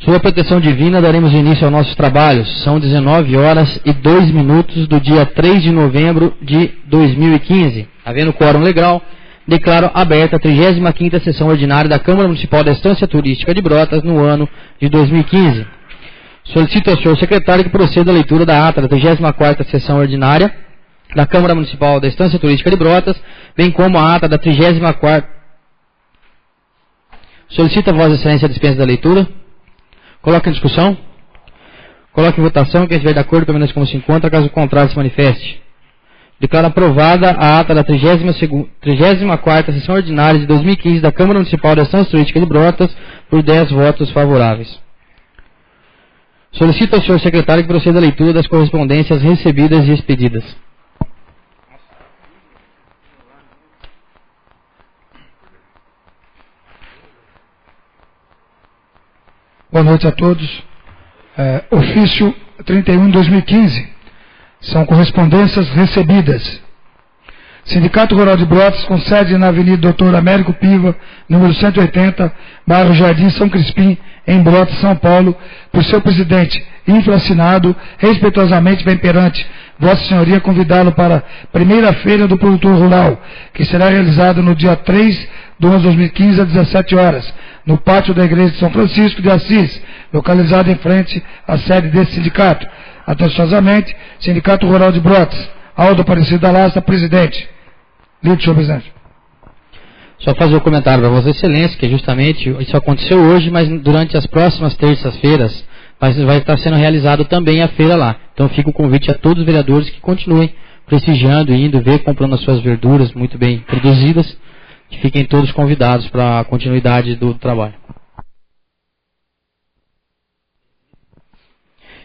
Sob a proteção divina, daremos início aos nossos trabalhos. São 19 horas e 2 minutos do dia 3 de novembro de 2015. Havendo quórum legal, declaro aberta a 35ª sessão ordinária da Câmara Municipal da Estância Turística de Brotas no ano de 2015. Solicito ao senhor secretário que proceda a leitura da ata da 34ª sessão ordinária da Câmara Municipal da Estância Turística de Brotas, bem como a ata da 34ª. Solicito a Vossa Excelência a dispensa da leitura. Coloque em discussão. Coloque em votação. Quem estiver de acordo, permaneça como se encontra. Caso contrário, se manifeste. Declaro aprovada a ata da 34ª sessão ordinária de 2015 da Câmara Municipal da Estância Turística de Brotas por 10 votos favoráveis. Solicito ao senhor secretário que proceda a leitura das correspondências recebidas e expedidas. Boa noite a todos. Ofício 31/2015. São correspondências recebidas. Sindicato Rural de Brotas, com sede na Avenida Dr. Américo Piva, número 180, bairro Jardim São Crispim, em Brotas, São Paulo, por seu presidente, infraassinado, respeitosamente bem perante Vossa Senhoria, convidá-lo para a primeira feira do produtor rural, que será realizada no dia 3/11/2015, às 17 horas, no pátio da Igreja de São Francisco de Assis, localizado em frente à sede desse sindicato. Atenciosamente, Sindicato Rural de Brotas, Aldo Aparecido da Laça, presidente. Lido, senhor presidente. Só fazer um comentário para Vossa Excelência, que justamente isso aconteceu hoje, mas durante as próximas terças-feiras vai estar sendo realizado também a feira lá. Então fica o convite a todos os vereadores que continuem prestigiando, indo ver, comprando as suas verduras muito bem produzidas, que fiquem todos convidados para a continuidade do trabalho.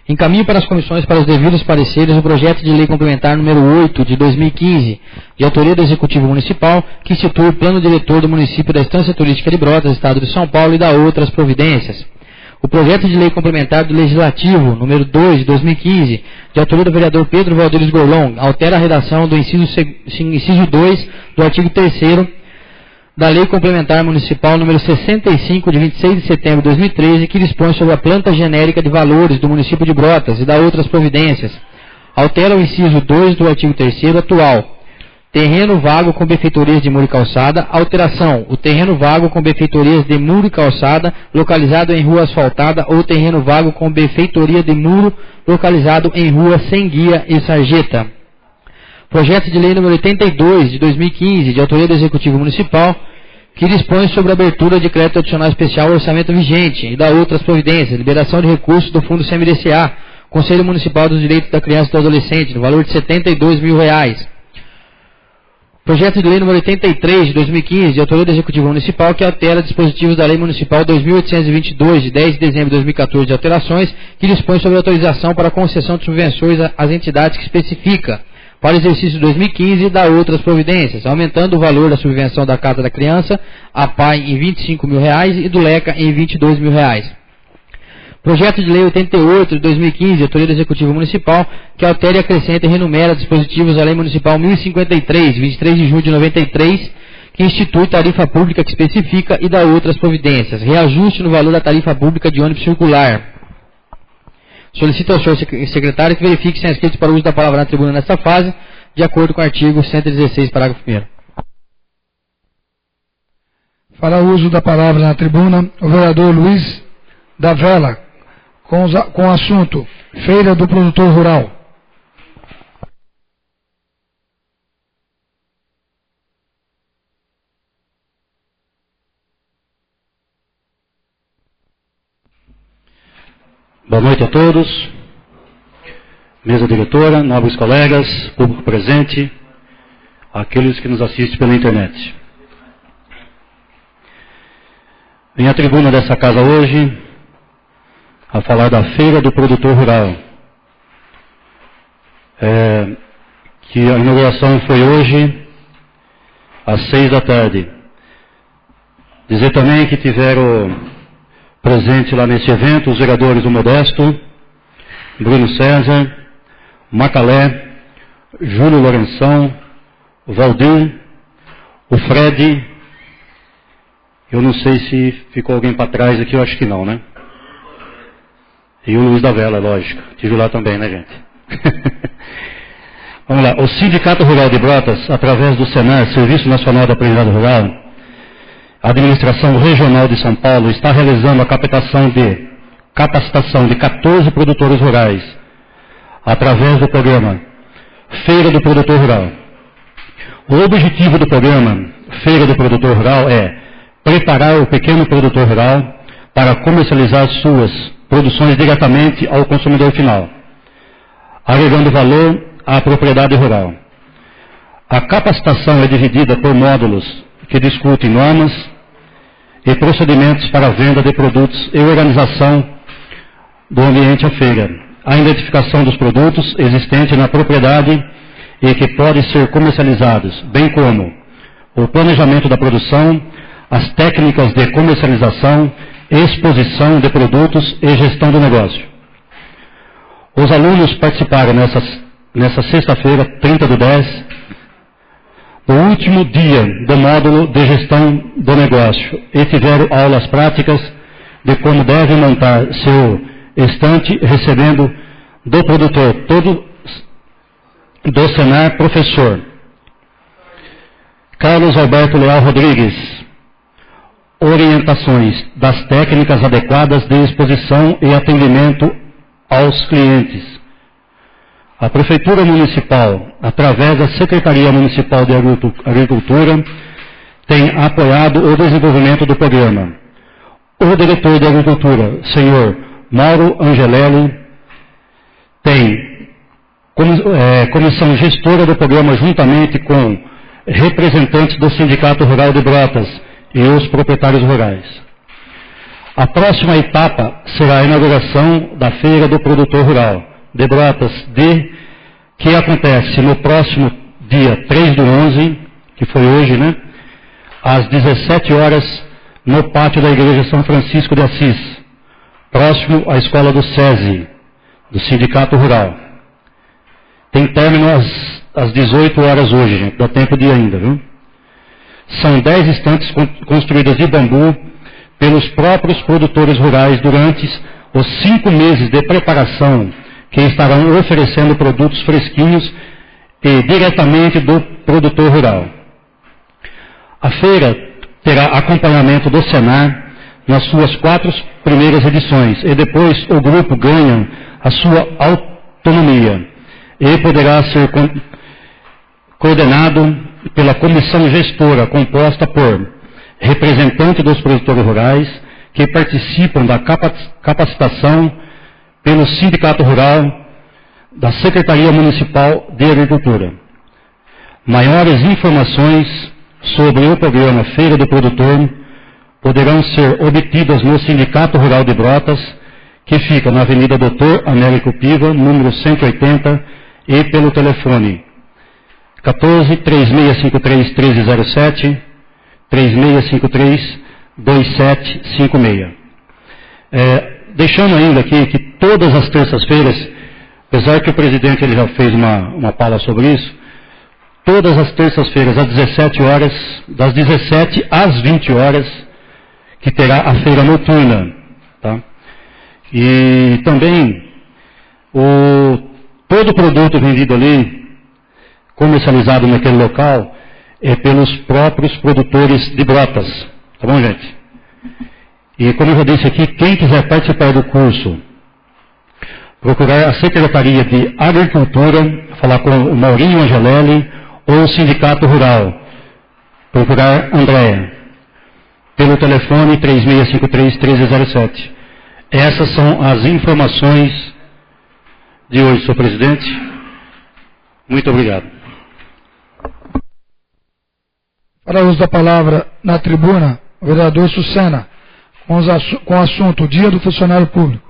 Encaminho para as comissões para os devidos pareceres o projeto de lei complementar número 8 de 2015, de autoria do Executivo Municipal, que institui o plano diretor do município da Estância Turística de Brotas, Estado de São Paulo, e dá outras providências. O projeto de lei complementar do Legislativo número 2 de 2015, de autoria do vereador Pedro Valderes Gorlon, altera a redação do inciso 2 do artigo 3º da Lei Complementar Municipal número 65, de 26 de setembro de 2013, que dispõe sobre a planta genérica de valores do município de Brotas e dá outras providências. Altera o inciso 2 do artigo 3º atual. Terreno vago com benfeitorias de muro e calçada. Alteração. O terreno vago com benfeitorias de muro e calçada, localizado em rua asfaltada, ou terreno vago com benfeitoria de muro, localizado em rua sem guia e sarjeta. Projeto de lei número 82 de 2015, de autoria do Executivo Municipal, que dispõe sobre a abertura de crédito adicional especial ao orçamento vigente e dá outras providências, liberação de recursos do Fundo CMDCA, Conselho Municipal dos Direitos da Criança e do Adolescente, no valor de R$ 72 mil. Projeto de lei número 83 de 2015, de autoria do Executivo Municipal, que altera dispositivos da Lei Municipal 2822, de 10 de dezembro de 2014, de alterações, que dispõe sobre autorização para concessão de subvenções às entidades que especifica, para o exercício de 2015, dá outras providências, aumentando o valor da subvenção da Casa da Criança, a PAI em R$ 25 mil e do LECA em R$ 22 mil. Projeto de lei 88 de 2015, de autoria do Executivo Municipal, que altera e acrescenta e renumera dispositivos da Lei Municipal 1053, de 23 de junho de 93, que institui tarifa pública que especifica e dá outras providências. Reajuste no valor da tarifa pública de ônibus circular. Solicito ao senhor secretário que verifique se é inscrito para o uso da palavra na tribuna nesta fase, de acordo com o artigo 116, parágrafo 1º. Fará uso da palavra na tribuna o vereador Luiz da Vela, com o assunto Feira do Produtor Rural. Boa noite a todos, mesa diretora, nobres colegas, público presente, aqueles que nos assistem pela internet. Venho à tribuna dessa casa hoje a falar da Feira do Produtor Rural, que a inauguração foi hoje às 6 da tarde. Dizer também que tiveram presente lá nesse evento os vereadores do Modesto, Bruno César, Macalé, Júlio Lourenção, o Valdir, o Fred. Eu não sei se ficou alguém para trás aqui, eu acho que não, né? E o Luiz da Vela, lógico. Estive lá também, né, gente? Vamos lá. O Sindicato Rural de Brotas, através do SENAR, Serviço Nacional de Aprendizado Rural, a Administração Regional de São Paulo, está realizando a captação de capacitação de 14 produtores rurais, através do programa Feira do Produtor Rural. O objetivo do programa Feira do Produtor Rural é preparar o pequeno produtor rural para comercializar suas produções diretamente ao consumidor final, agregando valor à propriedade rural. A capacitação é dividida por módulos que discutem normas e procedimentos para a venda de produtos e organização do ambiente à feira, a identificação dos produtos existentes na propriedade e que podem ser comercializados, bem como o planejamento da produção, as técnicas de comercialização, exposição de produtos e gestão do negócio. Os alunos participaram nessa sexta-feira, 30/10, no último dia do módulo de gestão do negócio e tiveram aulas práticas de como devem montar seu estante, recebendo do produtor todo do SENAR professor Carlos Alberto Leal Rodrigues, orientações das técnicas adequadas de exposição e atendimento aos clientes. A Prefeitura Municipal, através da Secretaria Municipal de Agricultura, tem apoiado o desenvolvimento do programa. O diretor de Agricultura, senhor Mauro Angelelli, tem comissão gestora do programa juntamente com representantes do Sindicato Rural de Brotas e os proprietários rurais. A próxima etapa será a inauguração da Feira do Produtor Rural de Brotas, que acontece no próximo dia 3/11, que foi hoje, né? Às 17 horas, no pátio da Igreja São Francisco de Assis, próximo à escola do SESI, do Sindicato Rural. Tem término às 18 horas hoje, gente, dá tempo de ir ainda, viu? São 10 estantes construídas de bambu pelos próprios produtores rurais durante os 5 meses de preparação, que estarão oferecendo produtos fresquinhos e diretamente do produtor rural. A feira terá acompanhamento do SENAR nas suas 4 primeiras edições e depois o grupo ganha a sua autonomia e poderá ser coordenado pela comissão gestora composta por representantes dos produtores rurais que participam da capacitação pelo Sindicato Rural da Secretaria Municipal de Agricultura. Maiores informações sobre o programa Feira do Produtor poderão ser obtidas no Sindicato Rural de Brotas, que fica na Avenida Doutor Américo Piva, número 180, e pelo telefone 14-3653-1307, 3653-2756. Deixando ainda aqui que todas as terças-feiras, apesar que o presidente ele já fez uma fala sobre isso, todas as terças-feiras às 17 horas, das 17 às 20 horas, que terá a feira noturna. Tá? E também todo produto vendido ali, comercializado naquele local, é pelos próprios produtores de Brotas. Tá bom, gente? E como eu já disse aqui, quem quiser participar do curso, procurar a Secretaria de Agricultura, falar com o Maurinho Angelelli ou o Sindicato Rural, procurar Andréa, pelo telefone 3653-1307. Essas são as informações de hoje, senhor presidente. Muito obrigado. Para uso da palavra na tribuna, o vereador Sucena, com o assunto Dia do Funcionário Público.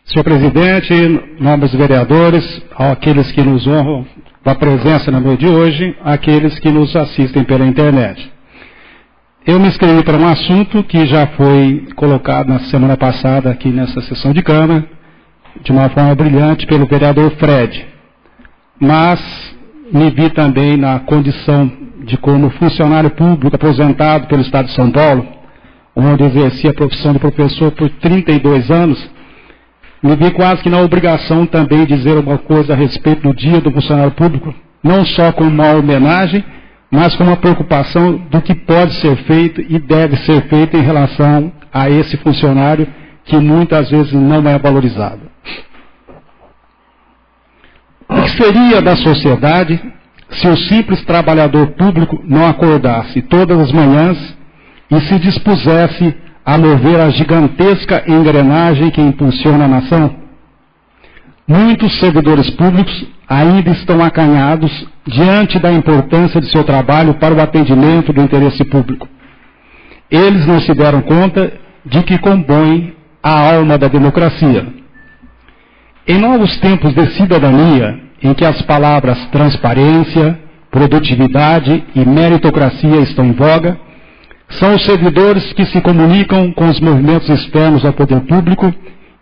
Senhor presidente, nobres vereadores, aqueles que nos honram com a presença na noite de hoje, aqueles que nos assistem pela internet. Eu me inscrevi para um assunto que já foi colocado na semana passada aqui nessa sessão de Câmara, de uma forma brilhante pelo vereador Fred. Mas me vi também na condição de como funcionário público aposentado pelo Estado de São Paulo, onde exerci a profissão de professor por 32 anos, me vi quase que na obrigação também de dizer alguma coisa a respeito do Dia do Funcionário Público, não só como uma homenagem, mas com uma preocupação do que pode ser feito e deve ser feito em relação a esse funcionário que muitas vezes não é valorizado. O que seria da sociedade se o simples trabalhador público não acordasse todas as manhãs e se dispusesse a mover a gigantesca engrenagem que impulsiona a nação? Muitos servidores públicos ainda estão acanhados diante da importância de seu trabalho para o atendimento do interesse público. Eles não se deram conta de que compõem a alma da democracia. Em novos tempos de cidadania, em que as palavras transparência, produtividade e meritocracia estão em voga, são os servidores que se comunicam com os movimentos externos ao poder público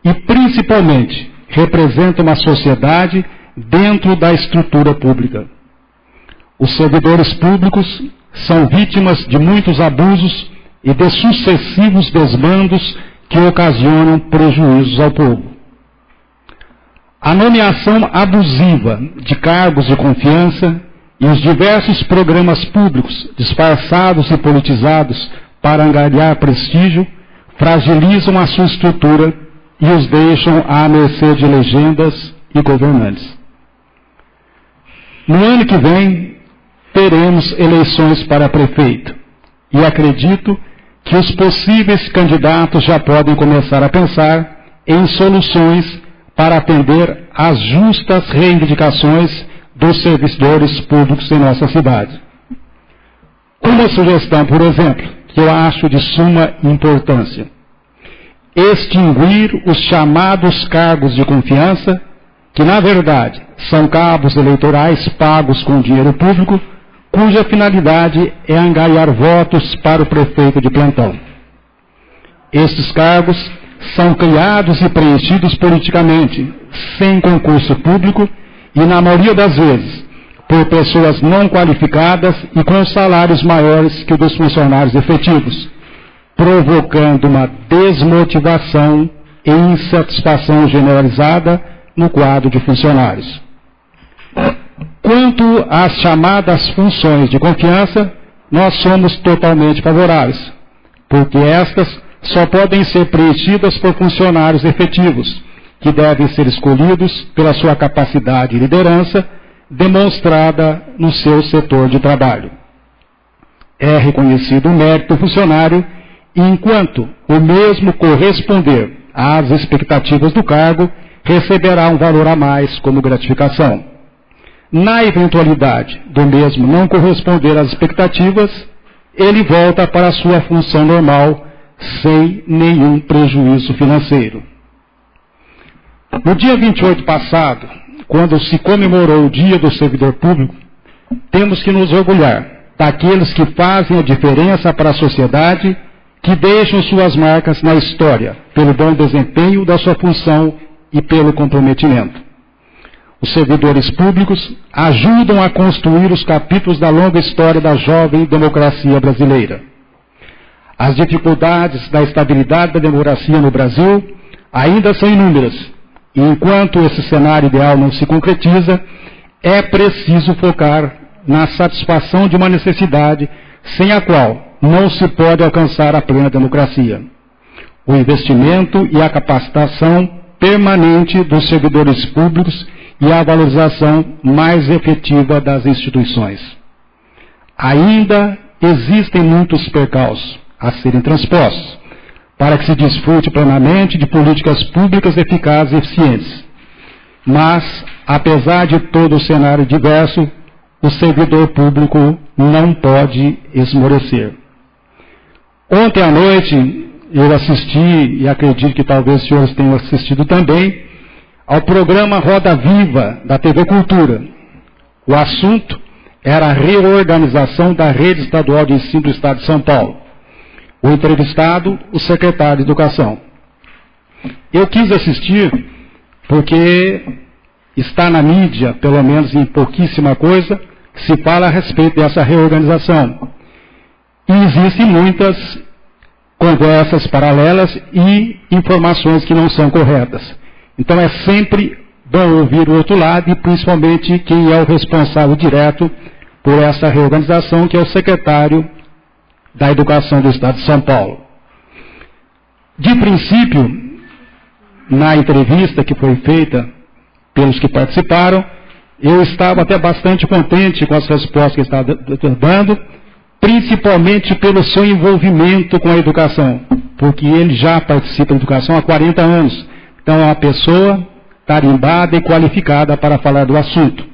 e, principalmente, representam a sociedade dentro da estrutura pública. Os servidores públicos são vítimas de muitos abusos e de sucessivos desmandos que ocasionam prejuízos ao povo. A nomeação abusiva de cargos de confiança e os diversos programas públicos disfarçados e politizados para angariar prestígio fragilizam a sua estrutura e os deixam à mercê de legendas e governantes. No ano que vem, teremos eleições para prefeito e acredito que os possíveis candidatos já podem começar a pensar em soluções para atender às justas reivindicações dos servidores públicos em nossa cidade. Uma sugestão, por exemplo, que eu acho de suma importância: extinguir os chamados cargos de confiança, que na verdade são cabos eleitorais pagos com dinheiro público, cuja finalidade é angariar votos para o prefeito de plantão. Estes cargos são criados e preenchidos politicamente, sem concurso público e, na maioria das vezes, por pessoas não qualificadas e com salários maiores que os dos funcionários efetivos, provocando uma desmotivação e insatisfação generalizada no quadro de funcionários. Quanto às chamadas funções de confiança, nós somos totalmente favoráveis, porque estas só podem ser preenchidas por funcionários efetivos, que devem ser escolhidos pela sua capacidade e liderança demonstrada no seu setor de trabalho. É reconhecido o mérito do funcionário e, enquanto o mesmo corresponder às expectativas do cargo, receberá um valor a mais como gratificação. Na eventualidade do mesmo não corresponder às expectativas, ele volta para a sua função normal, sem nenhum prejuízo financeiro. No dia 28 passado, quando se comemorou o Dia do Servidor Público, temos que nos orgulhar daqueles que fazem a diferença para a sociedade, que deixam suas marcas na história, pelo bom desempenho da sua função e pelo comprometimento. Os servidores públicos ajudam a construir os capítulos da longa história da jovem democracia brasileira. As dificuldades da estabilidade da democracia no Brasil ainda são inúmeras, e enquanto esse cenário ideal não se concretiza, é preciso focar na satisfação de uma necessidade sem a qual não se pode alcançar a plena democracia: o investimento e a capacitação permanente dos servidores públicos e a valorização mais efetiva das instituições. Ainda existem muitos percalços a serem transpostos, para que se desfrute plenamente de políticas públicas eficazes e eficientes. Mas, apesar de todo o cenário diverso, o servidor público não pode esmorecer. Ontem à noite, eu assisti, e acredito que talvez os senhores tenham assistido também, ao programa Roda Viva, da TV Cultura. O assunto era a reorganização da rede estadual de ensino do Estado de São Paulo. O entrevistado, o secretário de Educação. Eu quis assistir porque está na mídia, pelo menos em pouquíssima coisa, que se fala a respeito dessa reorganização. E existem muitas conversas paralelas e informações que não são corretas. Então é sempre bom ouvir o outro lado e principalmente quem é o responsável direto por essa reorganização, que é o secretário da Educação do Estado de São Paulo. De princípio, na entrevista que foi feita pelos que participaram, eu estava até bastante contente com as respostas que ele estava dando, principalmente pelo seu envolvimento com a educação, porque ele já participa da educação há 40 anos. Então é uma pessoa tarimbada e qualificada para falar do assunto.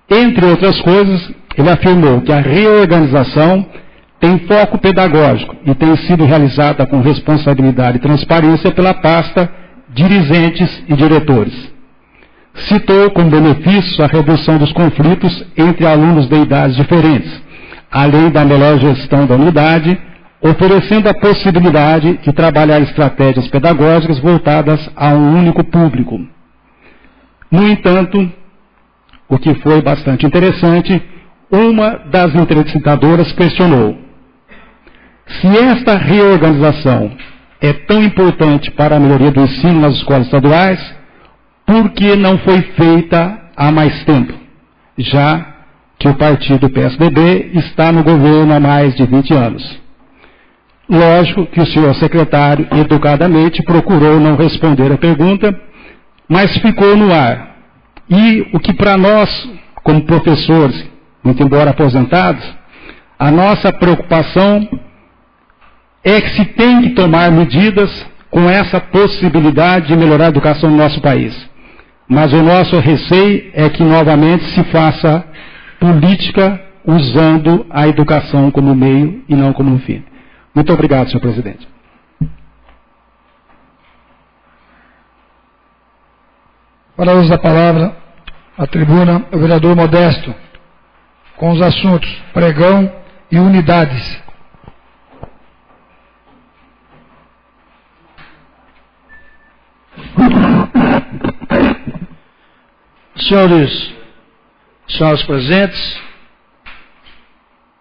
Entre outras coisas, ele afirmou que a reorganização tem foco pedagógico e tem sido realizada com responsabilidade e transparência pela pasta dirigentes e diretores. Citou como benefício a redução dos conflitos entre alunos de idades diferentes, além da melhor gestão da unidade, oferecendo a possibilidade de trabalhar estratégias pedagógicas voltadas a um único público. No entanto, o que foi bastante interessante, uma das entrevistadoras questionou: se esta reorganização é tão importante para a melhoria do ensino nas escolas estaduais, por que não foi feita há mais tempo, já que o partido PSDB está no governo há mais de 20 anos? Lógico que o senhor secretário, educadamente, procurou não responder a pergunta, mas ficou no ar. E o que para nós, como professores, muito embora aposentados, a nossa preocupação é que se tem que tomar medidas com essa possibilidade de melhorar a educação no nosso país. Mas o nosso receio é que novamente se faça política usando a educação como meio e não como fim. Muito obrigado, senhor presidente. Para uso da palavra, a tribuna, o vereador Modesto, com os assuntos pregão e unidades. Senhores presentes,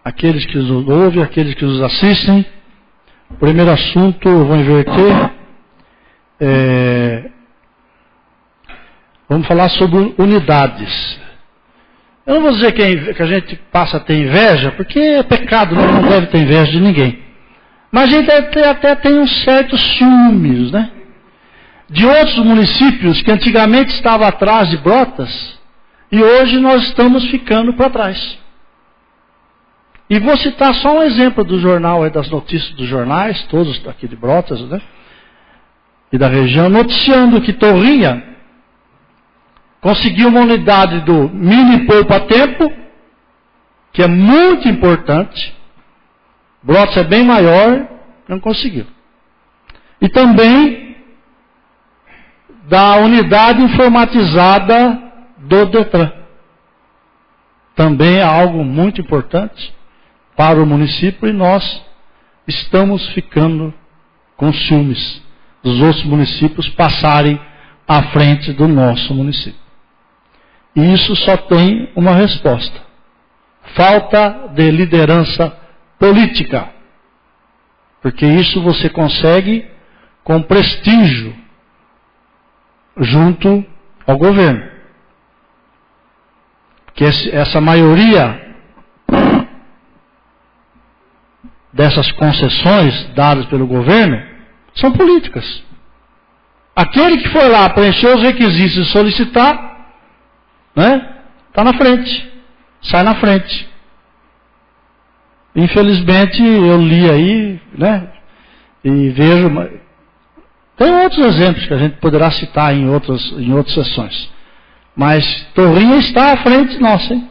aqueles que nos ouvem, aqueles que nos assistem, o primeiro assunto eu vou inverter. Vamos falar sobre unidades. Eu não vou dizer que a gente passa a ter inveja, porque é pecado, não deve ter inveja de ninguém. Mas a gente até tem uns certos ciúmes, né? De outros municípios que antigamente estavam atrás de Brotas, e hoje nós estamos ficando para trás. E vou citar só um exemplo do jornal, das notícias dos jornais, todos aqui de Brotas, né? E da região, noticiando que Torrinha conseguiu uma unidade do mini poupa-tempo, que é muito importante. Brotas é bem maior, não conseguiu. E também da unidade informatizada do Detran. Também é algo muito importante para o município e nós estamos ficando com ciúmes dos outros municípios passarem à frente do nosso município. E isso só tem uma resposta: falta de liderança política. Porque isso você consegue com prestígio junto ao governo. Porque essa maioria dessas concessões dadas pelo governo são políticas. Aquele que for lá preencher os requisitos e solicitar, né, está na frente, sai na frente. Infelizmente eu li aí, né, e vejo, tem outros exemplos que a gente poderá citar em outras sessões. Mas Torrinha está à frente nossa, hein?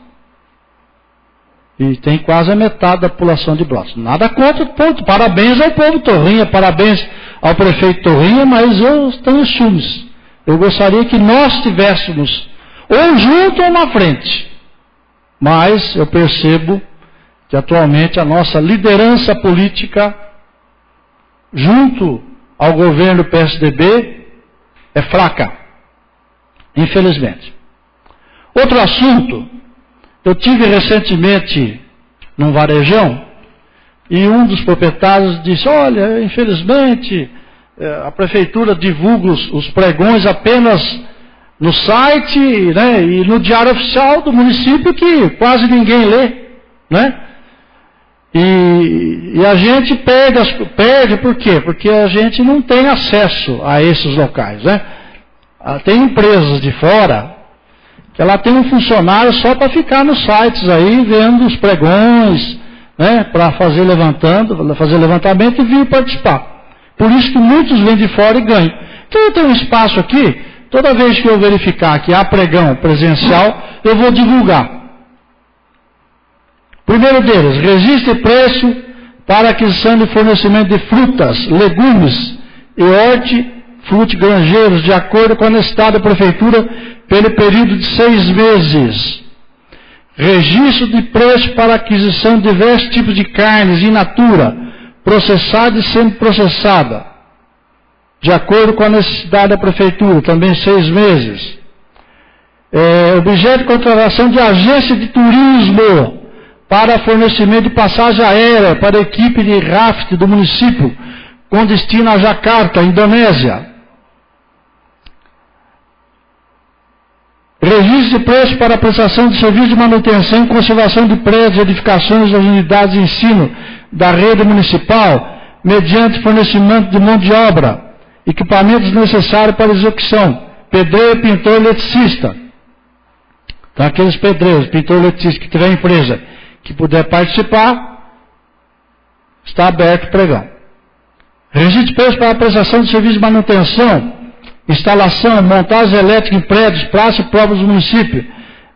E tem quase a metade da população de Brotas. Nada contra, ponto. Parabéns ao povo de Torrinha, parabéns ao prefeito Torrinha, mas eu tenho ciúmes. Eu gostaria que nós estivéssemos ou junto ou na frente. Mas eu percebo que atualmente a nossa liderança política, junto ao governo PSDB, é fraca. infelizmente. Outro assunto, eu tive recentemente num varejão e um dos proprietários disse, olha, infelizmente a prefeitura divulga os pregões apenas no site, né, e no diário oficial do município que quase ninguém lê, né? E a gente perde por quê? Porque a gente não tem acesso a esses locais, né? Tem empresas de fora que ela tem um funcionário só para ficar nos sites aí, vendo os pregões, né? Para fazer levantamento e vir participar. Por isso que muitos vêm de fora e ganham. Então eu tenho um espaço aqui, toda vez que eu verificar que há pregão presencial, eu vou divulgar. Primeiro deles, registro e preço para aquisição e fornecimento de frutas, legumes e hortifrutigranjeiros, de acordo com a necessidade da prefeitura, pelo período de 6 meses. Registro de preço para aquisição de diversos tipos de carnes in natura, processada e semi-processada, de acordo com a necessidade da prefeitura, também 6 meses. Objeto de contratação de agência de turismo, para fornecimento de passagem aérea para a equipe de raft do município, com destino a Jakarta, Indonésia. Registro de preço para a prestação de serviço de manutenção e conservação de prédios e edificações das unidades de ensino da rede municipal, mediante fornecimento de mão de obra, equipamentos necessários para execução, pedreiro, pintor, eletricista. Então, aqueles pedreiros, pintor, eletricista que tiver empresa que puder participar, está aberto o pregão. Registro de preço para a prestação de serviço de manutenção, instalação, montagem elétrica em prédios, praças e provas do município,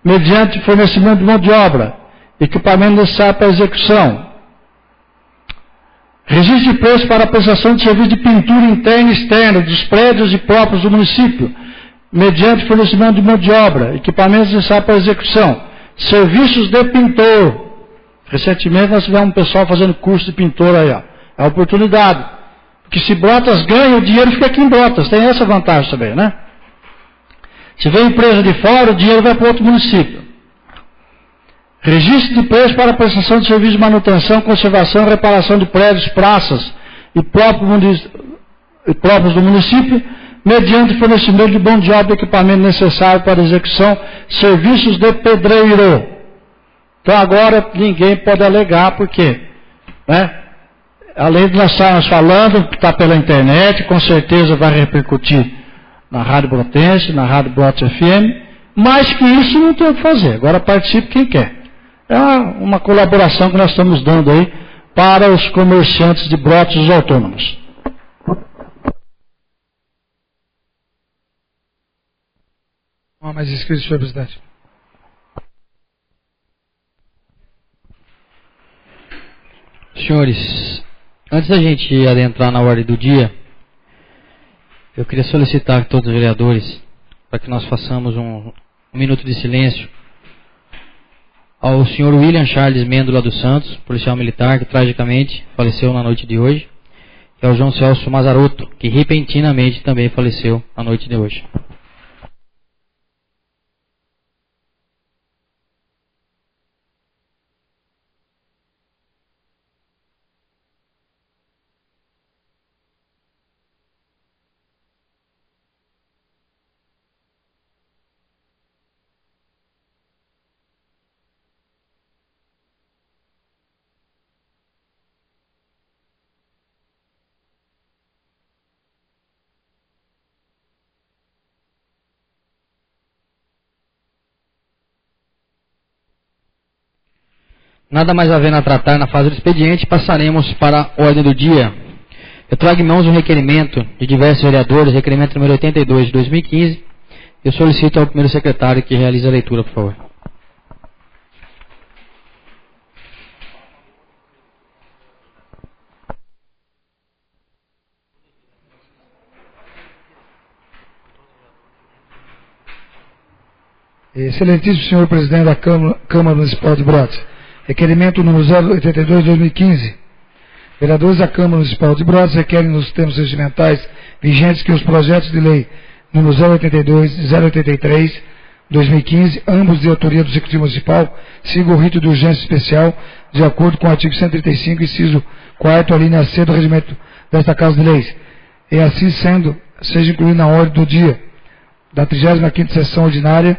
mediante fornecimento de mão de obra, equipamento necessário para a execução. Registro de preço para a prestação de serviço de pintura interna e externa dos prédios e próprios do município, mediante fornecimento de mão de obra, equipamentos necessários para a execução. Serviços de pintor. Recentemente nós tivemos um pessoal fazendo curso de pintor aí, ó. É a oportunidade. Porque se Brotas ganha, o dinheiro fica aqui em Brotas. Tem essa vantagem também, né? Se vem empresa de fora, o dinheiro vai para outro município. Registro de preço para a prestação de serviço de manutenção, conservação e reparação de prédios, praças e próprios do município, mediante fornecimento de mão de obra e equipamento necessário para a execução, serviços de pedreiro. Então agora ninguém pode alegar, porque, né? Além de nós estarmos falando, que está pela internet, com certeza vai repercutir na Rádio Brotense, na Rádio Brotas FM, mais que isso não tem o que fazer. Agora participe quem quer. É uma colaboração que nós estamos dando aí para os comerciantes de Brotas e os autônomos. Não há mais inscritos, senhor presidente. Senhores, antes da gente adentrar na ordem do dia, eu queria solicitar a todos os vereadores para que nós façamos um minuto de silêncio ao senhor William Charles Mêndola dos Santos, policial militar que tragicamente faleceu na noite de hoje, e ao João Celso Mazarotto, que repentinamente também faleceu na noite de hoje. Nada mais havendo a tratar na fase do expediente, passaremos para a ordem do dia. Eu trago em mãos um requerimento de diversos vereadores, requerimento número 82 de 2015. Eu solicito ao primeiro secretário que realize a leitura, por favor. Excelentíssimo senhor presidente da Câmara Municipal de Brotas, requerimento número 082 de 2015. Vereadores da Câmara Municipal de Brotas requerem nos termos regimentais vigentes que os projetos de lei número 082 e 083, 2015, ambos de autoria do Executivo Municipal, siga o rito de urgência especial, de acordo com o artigo 135, inciso 4º, a linha C do regimento desta Casa de Leis. E assim sendo, seja incluído na ordem do dia da 35ª sessão ordinária,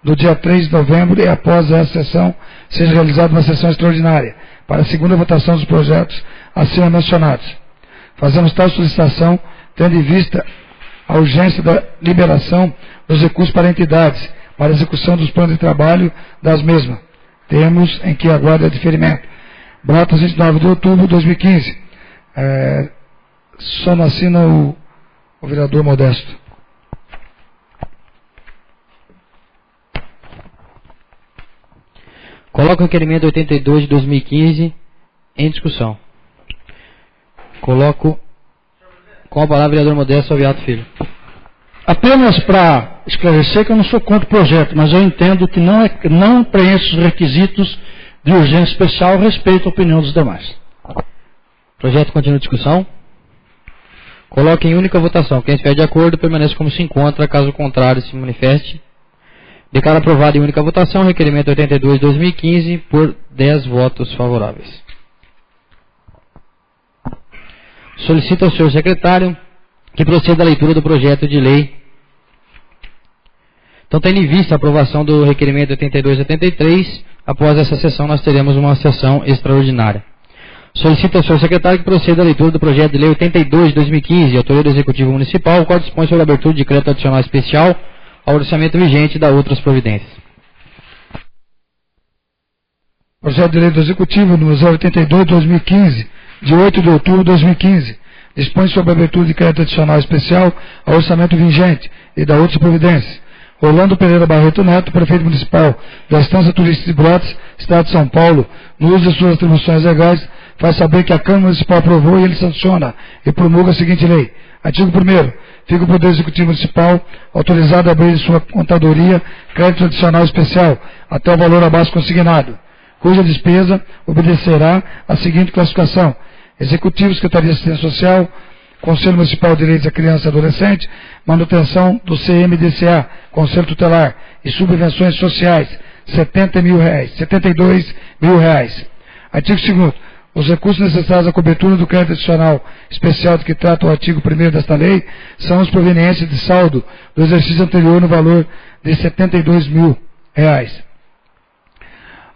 do dia 3 de novembro, e após essa sessão, seja realizada uma sessão extraordinária, para a segunda votação dos projetos acima mencionados. Fazemos tal solicitação, tendo em vista a urgência da liberação dos recursos para entidades, para a execução dos planos de trabalho das mesmas. Temos em que aguarda diferimento. Brotas, 29 de outubro de 2015. Só não assina o vereador Modesto. Coloco o requerimento 82 de 2015 em discussão. Coloco com a palavra o vereador Modesto Aviato Filho. Apenas para esclarecer que eu não sou contra o projeto, mas eu entendo que não preenche os requisitos de urgência especial, respeito a opinião dos demais. Projeto continua em discussão. Coloque em única votação. Quem estiver de acordo, permaneça como se encontra. Caso contrário, se manifeste. Declaro aprovado em única votação o requerimento 82 de 2015 por 10 votos favoráveis. Solicito ao senhor secretário que proceda à leitura do projeto de lei. Então, tendo em vista a aprovação do requerimento 82 de 83, após essa sessão nós teremos uma sessão extraordinária. Solicito ao senhor secretário que proceda à leitura do projeto de lei 82 de 2015, autoria do Executivo Municipal, o qual dispõe sobre a abertura de crédito adicional especial ao orçamento vigente e da outras providências. Projeto de lei do Executivo, número 082 de 2015, de 8 de outubro de 2015, dispõe sobre a abertura de crédito adicional especial ao orçamento vigente e da outras providências. Rolando Pereira Barreto Neto, prefeito municipal da Estância Turística de Brotas, Estado de São Paulo, no uso de suas atribuições legais, faz saber que a Câmara Municipal aprovou e ele sanciona e promulga a seguinte lei. Artigo 1º. Fica o Poder Executivo Municipal autorizado a abrir em sua contadoria crédito adicional especial até o valor abaixo consignado, cuja despesa obedecerá à seguinte classificação: Executivo, Secretaria de Assistência Social, Conselho Municipal de Direitos da Criança e Adolescente, manutenção do CMDCA, Conselho Tutelar e subvenções sociais, R$72 mil. Artigo 2º. Os recursos necessários à cobertura do crédito adicional especial de que trata o artigo 1º desta lei são os provenientes de saldo do exercício anterior no valor de R$72 mil.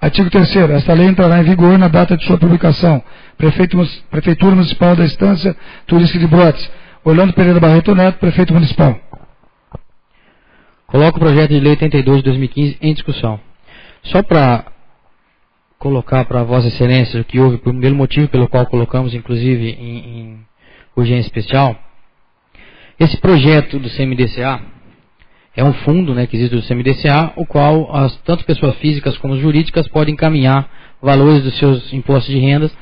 Artigo 3º. Esta lei entrará em vigor na data de sua publicação. Prefeitura Municipal da Estância Turística de Brotas. Orlando Pereira Barreto Neto, Prefeito Municipal. Coloco o projeto de lei 82 de 2015 em discussão. Só para colocar para Vossa Excelência o que houve, por primeiro motivo pelo qual colocamos, inclusive, em urgência especial, esse projeto do CMDCA é um fundo, né, que existe do CMDCA, o qual tanto pessoas físicas como jurídicas podem encaminhar valores dos seus impostos de rendas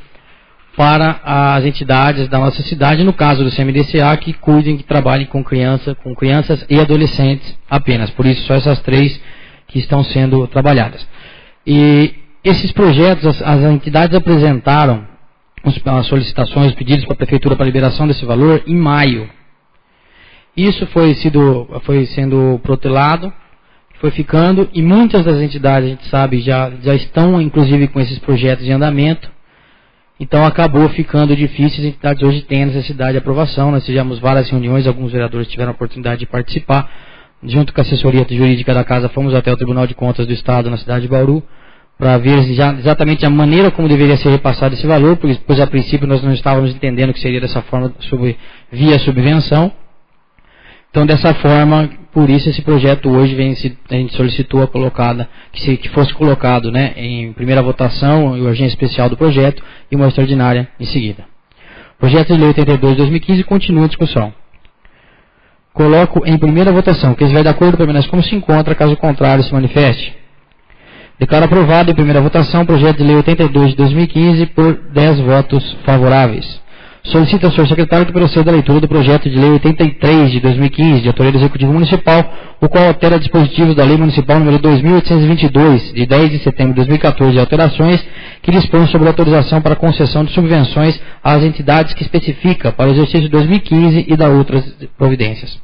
para as entidades da nossa cidade, no caso do CMDCA, que cuidem, que trabalhem com crianças e adolescentes apenas. Por isso, só essas 3 que estão sendo trabalhadas. E esses projetos, as entidades apresentaram as solicitações, os pedidos para a Prefeitura para a liberação desse valor em maio. Isso foi sendo protelado, foi ficando, e muitas das entidades, a gente sabe, já estão inclusive com esses projetos em andamento. Então acabou ficando difícil, as entidades hoje têm a necessidade de aprovação. Nós fizemos várias reuniões, alguns vereadores tiveram a oportunidade de participar. Junto com a assessoria jurídica da Casa, fomos até o Tribunal de Contas do Estado, na cidade de Bauru, para ver exatamente a maneira como deveria ser repassado esse valor, porque depois a princípio nós não estávamos entendendo que seria dessa forma, via subvenção. Então, dessa forma, por isso esse projeto hoje a gente solicitou que fosse colocado, né, em primeira votação, em urgência especial do projeto e uma extraordinária em seguida. Projeto de lei 82 de 2015 continua a discussão. Coloco em primeira votação. Quem estiver de acordo, permanece como se encontra, caso contrário, se manifeste. Declaro aprovado em primeira votação o projeto de lei 82 de 2015 por 10 votos favoráveis. Solicito ao senhor secretário que proceda à leitura do projeto de lei 83 de 2015, de autoria do Executivo Municipal, o qual altera dispositivos da Lei Municipal número 2822, de 10 de setembro de 2014, de alterações que dispõem sobre autorização para concessão de subvenções às entidades que especifica para o exercício de 2015 e da outras providências.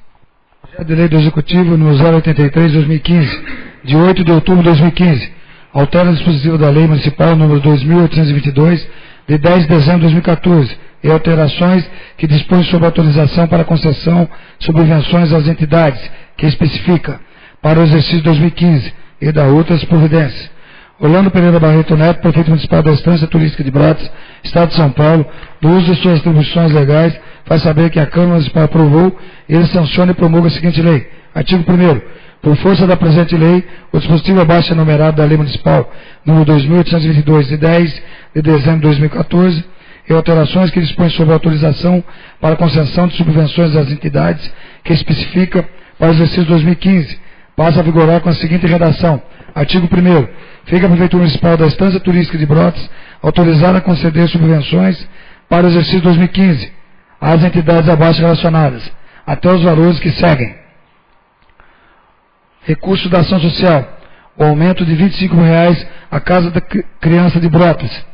Projeto de Lei do Executivo no 083/2015, de 8 de outubro de 2015, altera o dispositivo da Lei Municipal número 2.822, de 10 de dezembro de 2014, e alterações que dispõem sobre autorização para concessão subvenções às entidades, que especifica, para o exercício 2015, e da outras providências. Orlando Pereira Barreto Neto, prefeito municipal da Estância Turística de Brotas, Estado de São Paulo, do uso de suas atribuições legais, faz saber que a Câmara Municipal aprovou e ele sanciona e promulga a seguinte lei. Artigo 1º. Por força da presente lei, o dispositivo abaixo enumerado da Lei Municipal número 2.822, de 10 de dezembro de 2014, e alterações que dispõem sobre autorização para concessão de subvenções às entidades, que especifica para o exercício 2015, passa a vigorar com a seguinte redação. Artigo 1º. Fica a Prefeitura Municipal da Estância Turística de Brotas autorizada a conceder subvenções para o exercício 2015 às entidades abaixo relacionadas, até os valores que seguem. Recurso da Ação Social. O aumento de R$ 25.000 à Casa da Criança de Brotas.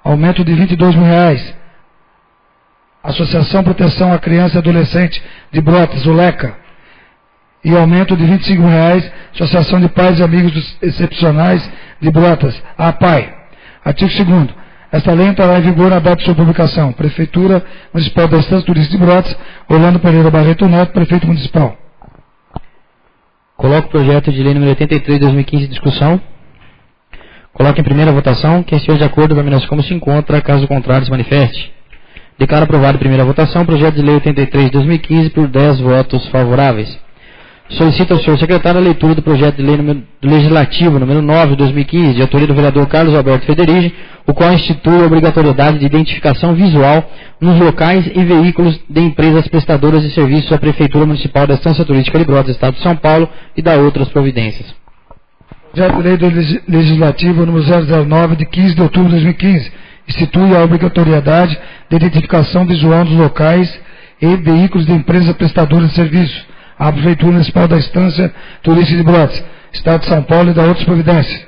Aumento de R$ 22.000. Associação Proteção à Criança e Adolescente de Brotas, ULECA. E aumento de R$ 25.000, Associação de Pais e Amigos dos Excepcionais de Brotas, a APAI. Artigo 2º. Esta lei entrará em vigor na data de sua publicação. Prefeitura Municipal da Estância Turística de Brotas, Orlando Pereira Barreto Neto, prefeito municipal. Coloco o projeto de lei número 83 de 2015 em discussão. Coloco em primeira votação. Quem estiver de acordo, permaneça como se encontra. Caso contrário, se manifeste. Declaro aprovado em primeira votação o projeto de lei 83 de 2015 por 10 votos favoráveis. Solicito ao senhor secretário a leitura do projeto de lei legislativo número 9 de 2015, de autoria do vereador Carlos Alberto Federighi, o qual institui a obrigatoriedade de identificação visual nos locais e veículos de empresas prestadoras de serviços à Prefeitura Municipal da Estância Turística de Brotas, Estado de São Paulo, e da outras providências. Projeto de lei do legislativo número 009 de 15 de outubro de 2015 institui a obrigatoriedade de identificação visual dos locais e veículos de empresas prestadoras de serviços à Prefeitura Municipal da Estância Turística de Brotas, Estado de São Paulo, e da outras providências.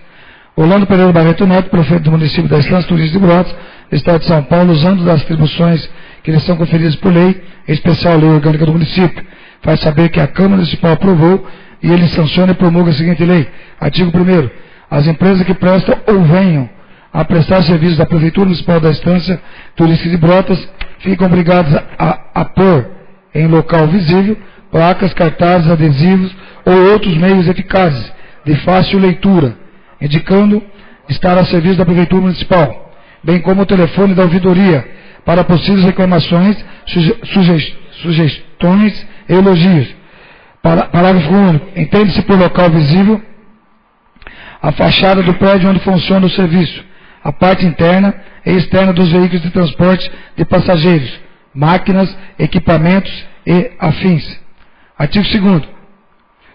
Orlando Pereira Barreto Neto, prefeito do município da Estância Turística de Brotas, Estado de São Paulo, usando das atribuições que lhe são conferidas por lei, em especial a lei orgânica do município, faz saber que a Câmara Municipal aprovou e ele sanciona e promulga a seguinte lei. Artigo 1º. As empresas que prestam ou venham a serviços da Prefeitura Municipal da Estância Turística de Brotas ficam obrigadas a pôr em local visível placas, cartazes, adesivos ou outros meios eficazes de fácil leitura, indicando estar a serviço da Prefeitura Municipal, bem como o telefone da ouvidoria para possíveis reclamações, sugestões e elogios. Parágrafo único. Entende-se por local visível a fachada do prédio onde funciona o serviço, a parte interna e externa dos veículos de transporte de passageiros, máquinas, equipamentos e afins. Artigo 2º.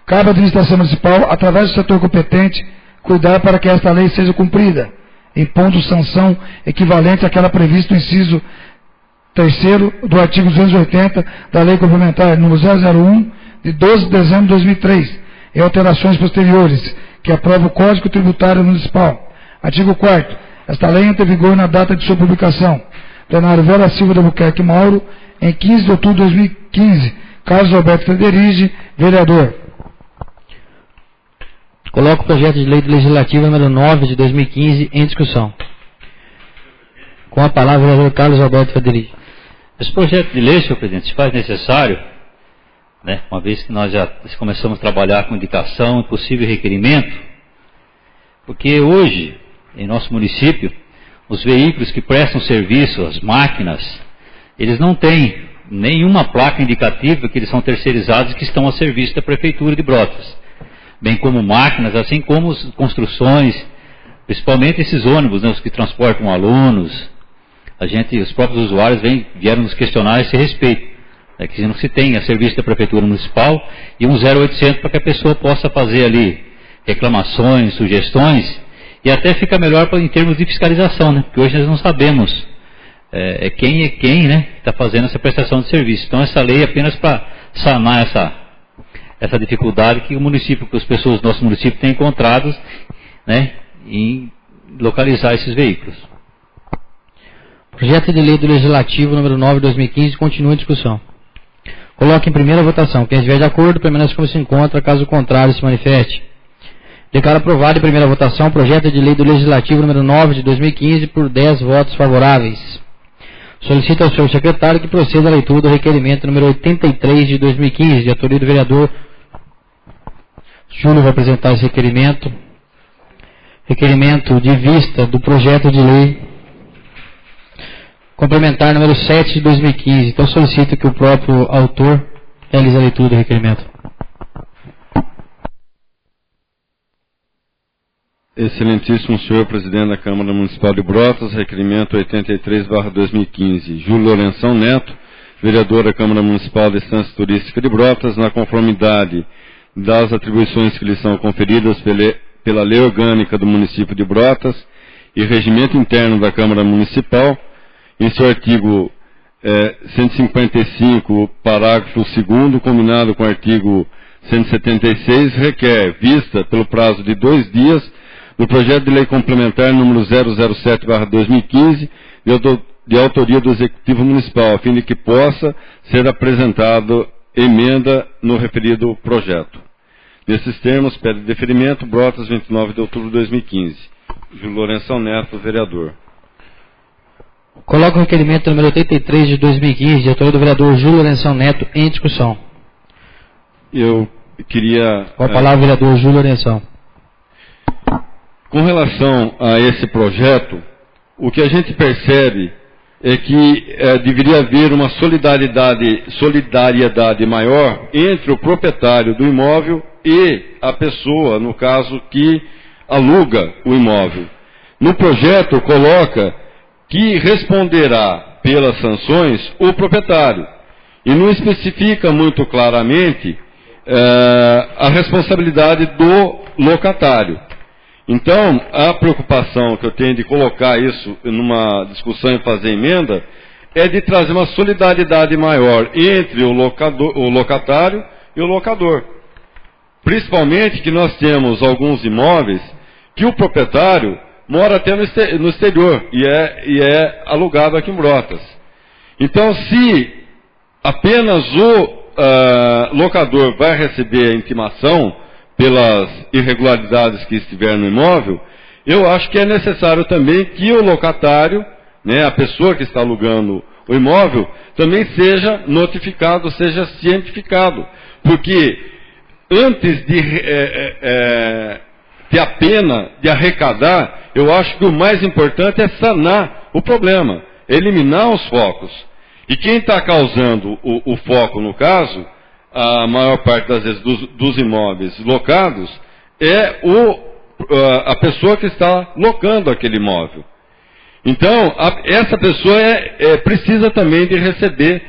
Cabe à administração municipal, através do setor competente, cuidar para que esta lei seja cumprida, impondo sanção equivalente àquela prevista no inciso 3º do artigo 280 da Lei Complementar número 001, de 12 de dezembro de 2003, e alterações posteriores, que aprova o Código Tributário Municipal. Artigo 4º. Esta lei entra em vigor na data de sua publicação. Plenário Vera Silva de Albuquerque Mauro, em 15 de outubro de 2015. Carlos Alberto Federighi, vereador. Coloco o projeto de lei legislativa número 9 de 2015 em discussão. Com a palavra o vereador Carlos Alberto Federighi. Esse projeto de lei, senhor presidente, se faz necessário, né, uma vez que nós já começamos a trabalhar com indicação e possível requerimento, porque hoje, em nosso município, os veículos que prestam serviço, as máquinas, eles não têm nenhuma placa indicativa que eles são terceirizados e que estão a serviço da Prefeitura de Brotas, bem como máquinas, assim como construções, principalmente esses ônibus, né, os que transportam alunos. Os próprios usuários vieram nos questionar a esse respeito, né, que não se tem a serviço da Prefeitura Municipal e um 0800 para que a pessoa possa fazer ali reclamações, sugestões, e até fica melhor em termos de fiscalização, né, porque hoje nós não sabemos quem, né, está fazendo essa prestação de serviço. Então essa lei é apenas para sanar essa dificuldade que o município, que as pessoas do nosso município têm encontrado, né, em localizar esses veículos. Projeto de lei do Legislativo número 9 de 2015 continua em discussão. Coloque em primeira votação. Quem estiver de acordo, permanece como se encontra. Caso contrário, se manifeste. Declaro aprovado em primeira votação o projeto de lei do Legislativo número 9 de 2015 por 10 votos favoráveis. Solicito ao senhor secretário que proceda à leitura do requerimento número 83 de 2015, de autoria do vereador Júlio. Vai apresentar esse requerimento. Requerimento de vista do projeto de lei complementar número 7 de 2015. Então solicito que o próprio autor realize a leitura do requerimento. Excelentíssimo senhor presidente da Câmara Municipal de Brotas, requerimento 83/2015. Júlio Lourenção Neto, vereador da Câmara Municipal de Estância Turística de Brotas, na conformidade das atribuições que lhe são conferidas pela Lei Orgânica do Município de Brotas e Regimento Interno da Câmara Municipal, em seu artigo 155, parágrafo 2º, combinado com o artigo 176, requer vista pelo prazo de 2 dias do projeto de lei complementar número 007/2015, de autoria do Executivo Municipal, a fim de que possa ser apresentado emenda no referido projeto. Nesses termos, pede deferimento, Brotas, 29 de outubro de 2015. Júlio Lourenção Neto, vereador. Coloco o requerimento número 83 de 2015, de autoria do vereador Júlio Lourenção Neto, em discussão. Eu queria... Com a palavra, vereador Júlio Lourenção. Com relação a esse projeto, o que a gente percebe é que deveria haver uma solidariedade maior entre o proprietário do imóvel e a pessoa, no caso, que aluga o imóvel. No projeto coloca que responderá pelas sanções o proprietário e não especifica muito claramente a responsabilidade do locatário. Então, a preocupação que eu tenho de colocar isso numa discussão e fazer emenda é de trazer uma solidariedade maior entre o locatário e o locador. Principalmente que nós temos alguns imóveis que o proprietário mora até no exterior e é alugado aqui em Brotas. Então, se apenas o locador vai receber a intimação pelas irregularidades que estiver no imóvel, eu acho que é necessário também que o locatário, a pessoa que está alugando o imóvel, também seja notificado, seja cientificado. Porque antes de ter a pena de arrecadar, eu acho que o mais importante é sanar o problema, eliminar os focos. E quem está causando o foco, no caso, a maior parte das vezes dos imóveis locados, é a pessoa que está locando aquele imóvel. Então, essa pessoa precisa também de receber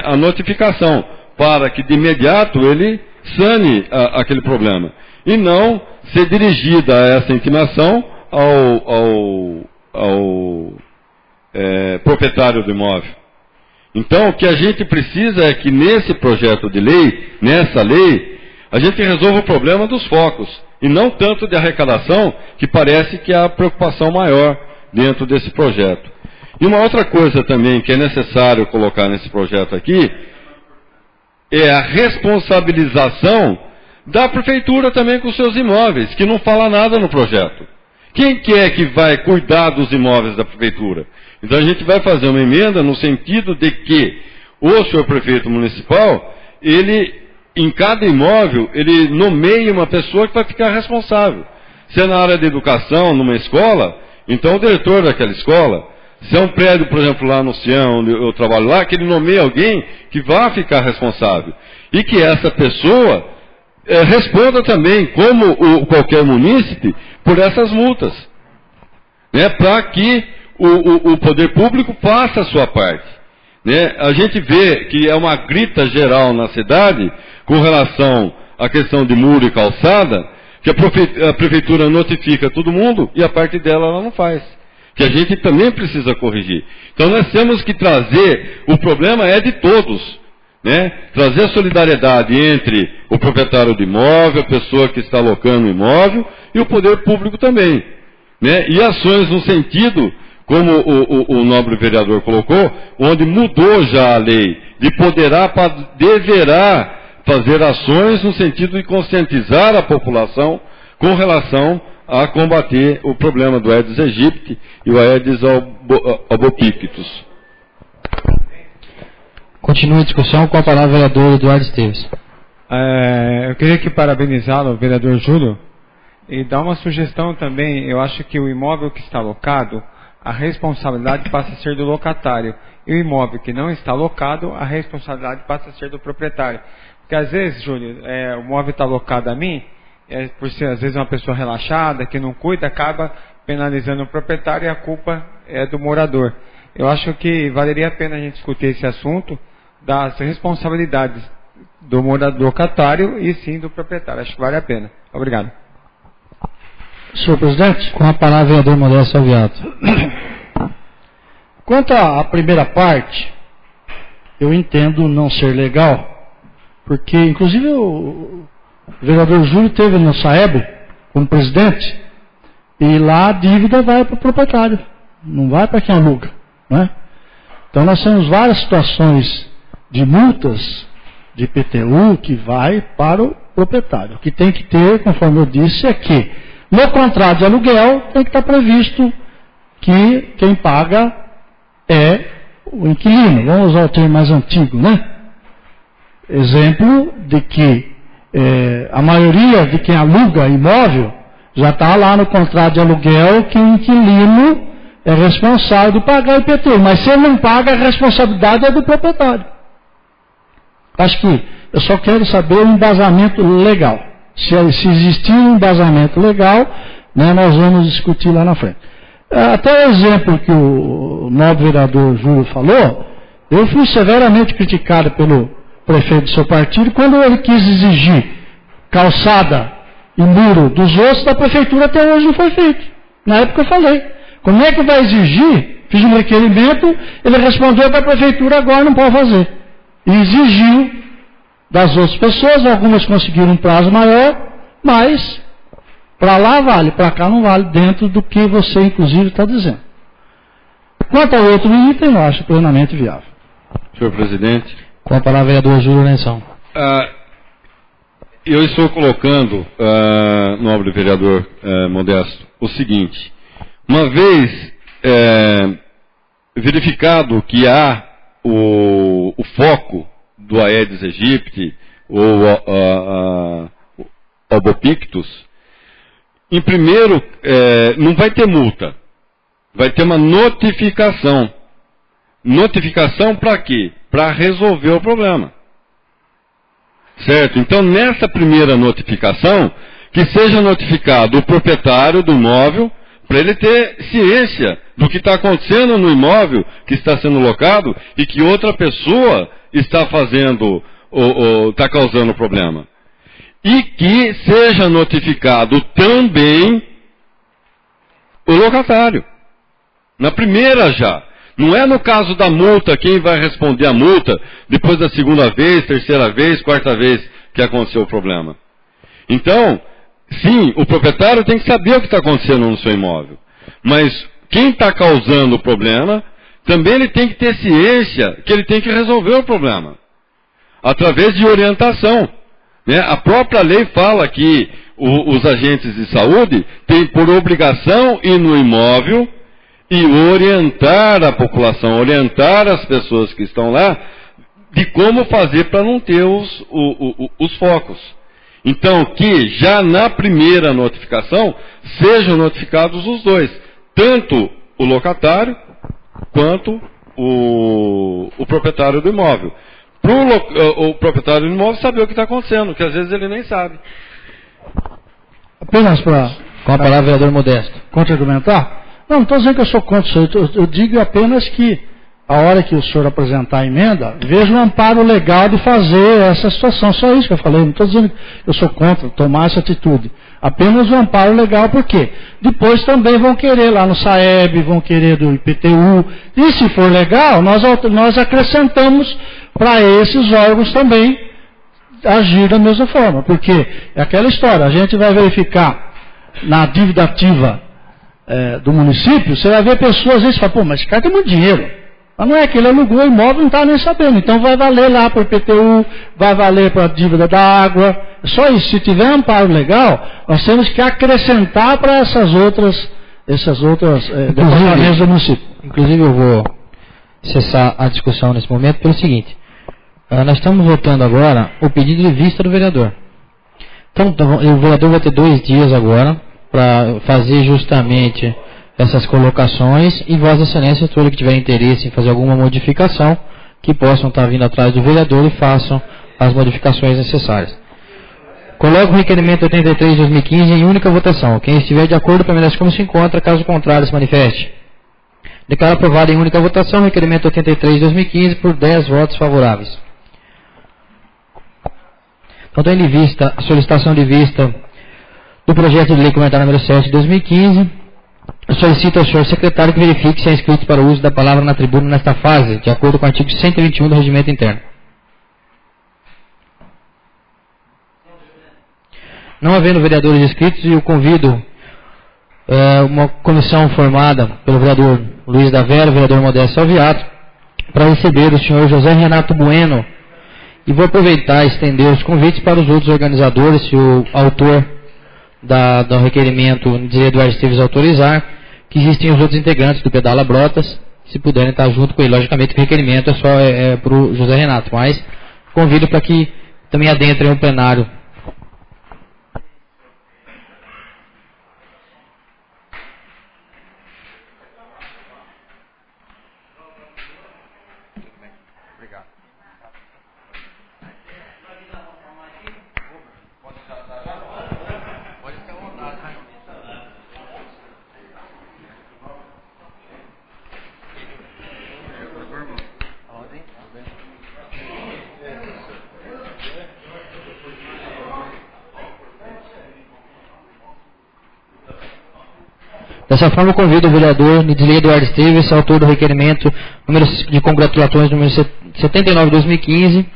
a notificação, para que de imediato ele sane aquele problema. E não ser dirigida essa intimação ao proprietário do imóvel. Então, o que a gente precisa é que nesse projeto de lei, nessa lei, a gente resolva o problema dos focos, e não tanto de arrecadação, que parece que é a preocupação maior dentro desse projeto. E uma outra coisa também que é necessário colocar nesse projeto aqui, é a responsabilização da prefeitura também com seus imóveis, que não fala nada no projeto. Quem que é que vai cuidar dos imóveis da prefeitura? Então a gente vai fazer uma emenda no sentido de que o senhor prefeito municipal, ele, em cada imóvel, ele nomeia uma pessoa que vai ficar responsável. Se é na área de educação, numa escola, então o diretor daquela escola. Se é um prédio, por exemplo, lá no Cian, onde eu trabalho lá, que ele nomeia alguém que vai ficar responsável. E que essa pessoa responda também, como qualquer munícipe, por essas multas. Para que o poder público faça a sua parte. A gente vê que é uma grita geral na cidade com relação à questão de muro e calçada, que a prefeitura notifica todo mundo e a parte dela ela não faz. Que a gente também precisa corrigir. Então nós temos que trazer, o problema é de todos, trazer a solidariedade entre o proprietário do imóvel, a pessoa que está alocando o imóvel e o poder público também. E ações no sentido, como o nobre vereador colocou, onde mudou já a lei deverá fazer ações no sentido de conscientizar a população com relação a combater o problema do Aedes aegypti e o Aedes albopictus. Continua a discussão com a palavra o vereador Eduardo Esteves. Eu queria aqui parabenizá-lo, o vereador Júlio, e dar uma sugestão também. Eu acho que o imóvel que está locado, a responsabilidade passa a ser do locatário. E o imóvel que não está locado, a responsabilidade passa a ser do proprietário. Porque às vezes, Júlio, o imóvel está locado a mim, por ser às vezes uma pessoa relaxada, que não cuida, acaba penalizando o proprietário e a culpa é do morador. Eu acho que valeria a pena a gente discutir esse assunto das responsabilidades do locatário e sim do proprietário. Acho que vale a pena. Obrigado. Senhor presidente, Com a palavra o vereador Modesto Salviato. quanto à primeira parte, eu entendo não ser legal, porque inclusive o vereador Júlio teve no SAEB como presidente, e lá a dívida vai para o proprietário, não vai para quem aluga, né? Então nós temos várias situações de multas de IPTU que vai para o proprietário. O que tem que ter, conforme eu disse, é que no contrato de aluguel tem que estar previsto que quem paga é o inquilino. Vamos usar o termo mais antigo, né? Exemplo de que a maioria de quem aluga imóvel já está lá no contrato de aluguel que o inquilino é responsável de pagar o IPTU, mas se ele não paga, a responsabilidade é do proprietário. Acho que eu só quero saber o embasamento legal. Se existir um embasamento legal, né, nós vamos discutir lá na frente. Até o exemplo que o nobre vereador Júlio falou, eu fui severamente criticado pelo prefeito do seu partido quando ele quis exigir calçada e muro dos outros da prefeitura, até hoje não foi feito. Na época eu falei, como é que vai exigir? Fiz um requerimento, ele respondeu para a prefeitura, agora não pode fazer. E exigiu das outras pessoas, algumas conseguiram um prazo maior, mas para lá vale, para cá não vale, dentro do que você inclusive está dizendo. Quanto ao outro item, eu acho plenamente viável. Senhor presidente. Com a palavra o vereador Júlio Lenção. Eu estou colocando, nobre vereador Modesto, o seguinte: uma vez verificado que há o foco do Aedes aegypti ou albopictus, em primeiro, não vai ter multa, vai ter uma notificação. Notificação para quê? Para resolver o problema. Certo? Então, nessa primeira notificação, que seja notificado o proprietário do imóvel, para ele ter ciência do que está acontecendo no imóvel que está sendo locado e que outra pessoa está fazendo, está causando o problema. E que seja notificado também o locatário. Na primeira já. Não é no caso da multa, quem vai responder a multa depois da segunda vez, terceira vez, quarta vez que aconteceu o problema. Então, sim, o proprietário tem que saber o que está acontecendo no seu imóvel. Mas quem está causando o problema, também ele tem que ter ciência que ele tem que resolver o problema. Através de orientação. Né? A própria lei fala que os agentes de saúde têm por obrigação ir no imóvel e orientar a população, orientar as pessoas que estão lá de como fazer para não ter os focos. Então, que já na primeira notificação sejam notificados os dois, tanto o locatário quanto o proprietário do imóvel. Para o proprietário do imóvel saber o que está acontecendo, que às vezes ele nem sabe. Apenas para... Com a palavra o vereador Modesto. Contra-argumentar? Não estou dizendo que eu sou contra isso, eu digo apenas que a hora que o senhor apresentar a emenda, veja um amparo legal de fazer essa situação. Só isso que eu falei, não estou dizendo que eu sou contra tomar essa atitude. Apenas um amparo legal, por quê? Depois também vão querer lá no SAEB, vão querer do IPTU, e se for legal, nós acrescentamos para esses órgãos também agir da mesma forma, porque é aquela história, a gente vai verificar na dívida ativa do município, você vai ver pessoas às vezes falam, pô, mas esse cara tem muito dinheiro. Mas não é que ele alugou o imóvel e não está nem sabendo. Então vai valer lá para o IPTU, vai valer para a dívida da água. Só isso. Se tiver amparo legal, nós temos que acrescentar para essas outras departamentos do município. Inclusive eu vou cessar a discussão nesse momento pelo seguinte. Nós estamos votando agora o pedido de vista do vereador. Então o vereador vai ter 2 dias agora para fazer justamente essas colocações e Vossa Excelência, todo que tiver interesse em fazer alguma modificação, que possam estar vindo atrás do vereador e façam as modificações necessárias. Coloco o requerimento 83 de 2015 em única votação. Quem estiver de acordo permanece como se encontra, caso contrário se manifeste. Declaro aprovado em única votação o requerimento 83 de 2015 por 10 votos favoráveis. Então, tendo em vista a solicitação de vista do projeto de lei complementar número 7 de 2015, eu solicito ao senhor secretário que verifique se é inscrito para o uso da palavra na tribuna nesta fase, de acordo com o artigo 121 do Regimento Interno. Não havendo vereadores inscritos, eu convido uma comissão formada pelo vereador Luiz da Vera, vereador Modesto Salviato, para receber o senhor José Renato Bueno. E vou aproveitar e estender os convites para os outros organizadores, se o autor do requerimento de Eduardo Esteves autorizar, que existem os outros integrantes do Pedala Brotas, se puderem estar junto com ele. Logicamente o requerimento é só para o José Renato, mas convido para que também adentrem o plenário. Dessa forma, eu convido o vereador Nidilei Eduardo Esteves, autor do requerimento de congratulações número 79 de 2015,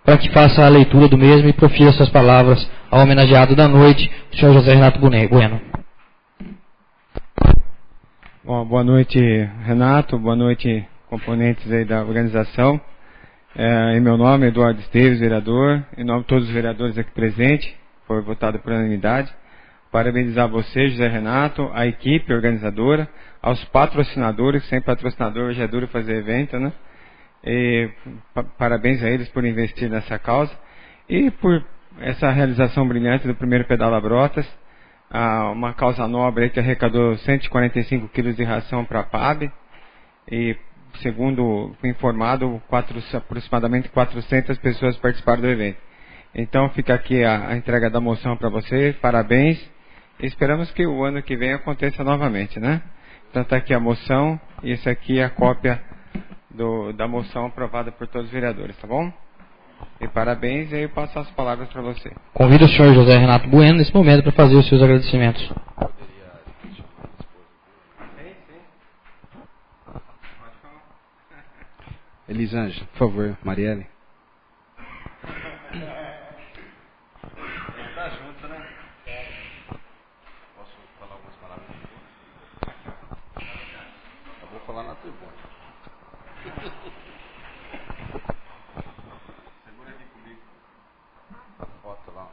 para que faça a leitura do mesmo e profira suas palavras ao homenageado da noite, o senhor José Renato Bueno. Bom, boa noite, Renato, boa noite, componentes aí da organização. Em meu nome, Eduardo Esteves, vereador, em nome de todos os vereadores aqui presentes, foi votado por unanimidade. Parabenizar você, José Renato, a equipe organizadora, aos patrocinadores, sem patrocinador hoje é duro fazer evento, né? E parabéns a eles por investir nessa causa e por essa realização brilhante do primeiro Pedala Brotas, uma causa nobre que arrecadou 145 quilos de ração para a PAB e, segundo fui informado, aproximadamente 400 pessoas participaram do evento. Então fica aqui a entrega da moção para você, parabéns. Esperamos que o ano que vem aconteça novamente, né? Então está aqui a moção e essa aqui é a cópia da moção aprovada por todos os vereadores, tá bom? E parabéns, e aí eu passo as palavras para você. Convido o senhor José Renato Bueno nesse momento para fazer os seus agradecimentos. Elisângela, por favor, Marielle. Falar na tribuna. Segura aqui comigo. Foto lá.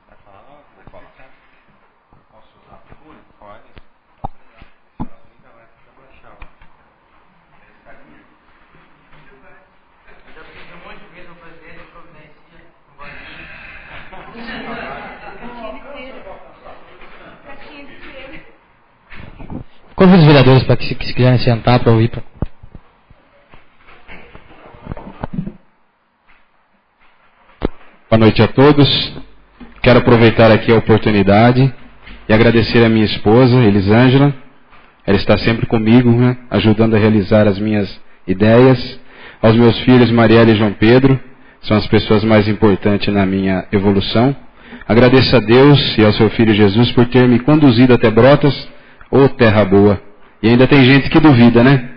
Vai falar não? Vou falar. Posso usar a tribuna? Pode. Liga lá, fica baixar. Esse carinha. Eu já fiz um monte de vezes o presidente providencia. Convido os vereadores para que se quiserem sentar para ouvir. Boa noite a todos. Quero aproveitar aqui a oportunidade e agradecer a minha esposa, Elisângela. Ela está sempre comigo, né, ajudando a realizar as minhas ideias. Aos meus filhos, Marielle e João Pedro, são as pessoas mais importantes na minha evolução. Agradeço a Deus e ao seu filho Jesus por ter me conduzido até Brotas, ô terra boa. E ainda tem gente que duvida, né?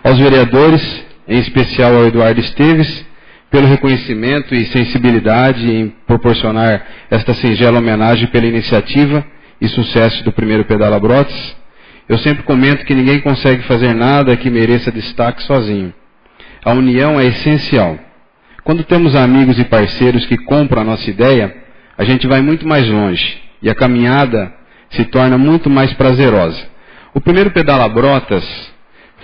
Aos vereadores, em especial ao Eduardo Esteves, pelo reconhecimento e sensibilidade em proporcionar esta singela homenagem pela iniciativa e sucesso do primeiro Pedala Brotas. Eu sempre comento que ninguém consegue fazer nada que mereça destaque sozinho. A união é essencial. Quando temos amigos e parceiros que compram a nossa ideia, a gente vai muito mais longe e a caminhada se torna muito mais prazerosa. O primeiro Pedala Brotas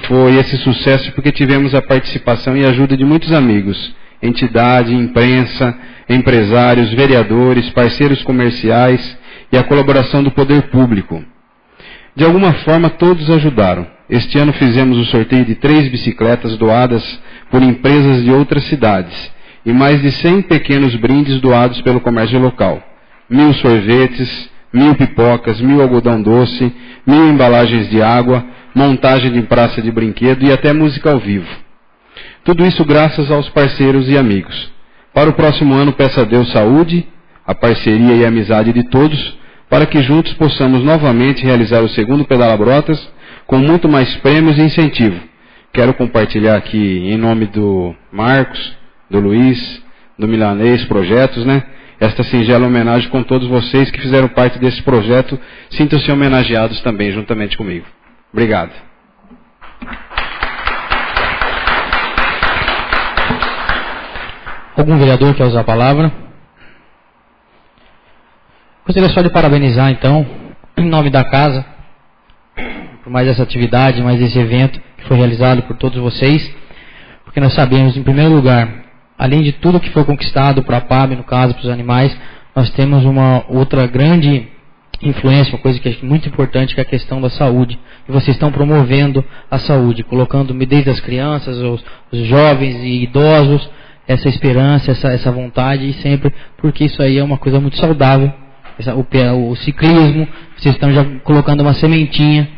foi esse sucesso porque tivemos a participação e ajuda de muitos amigos, entidade, imprensa, empresários, vereadores, parceiros comerciais e a colaboração do poder público. De alguma forma, todos ajudaram. Este ano fizemos o sorteio de 3 bicicletas doadas por empresas de outras cidades e mais de 100 pequenos brindes doados pelo comércio local. 1000 sorvetes, 1000 pipocas, 1000 algodão doce, 1000 embalagens de água, montagem de praça de brinquedo e até música ao vivo. Tudo isso graças aos parceiros e amigos. Para o próximo ano, peço a Deus saúde, a parceria e a amizade de todos, para que juntos possamos novamente realizar o segundo Pedala Brotas com muito mais prêmios e incentivo. Quero compartilhar aqui, em nome do Marcos, do Luiz, do Milanês Projetos, esta singela homenagem com todos vocês que fizeram parte desse projeto. Sintam-se homenageados também, juntamente comigo. Obrigado. Algum vereador quer usar a palavra? Gostaria só de parabenizar, então, em nome da casa, por mais essa atividade, mais esse evento que foi realizado por todos vocês, porque nós sabemos, em primeiro lugar, além de tudo que foi conquistado para a PAB, no caso, para os animais, nós temos uma outra grande influência, uma coisa que é muito importante, que é a questão da saúde. E vocês estão promovendo a saúde, colocando desde as crianças, os jovens e idosos, essa esperança, essa vontade, e sempre, porque isso aí é uma coisa muito saudável. O ciclismo, vocês estão já colocando uma sementinha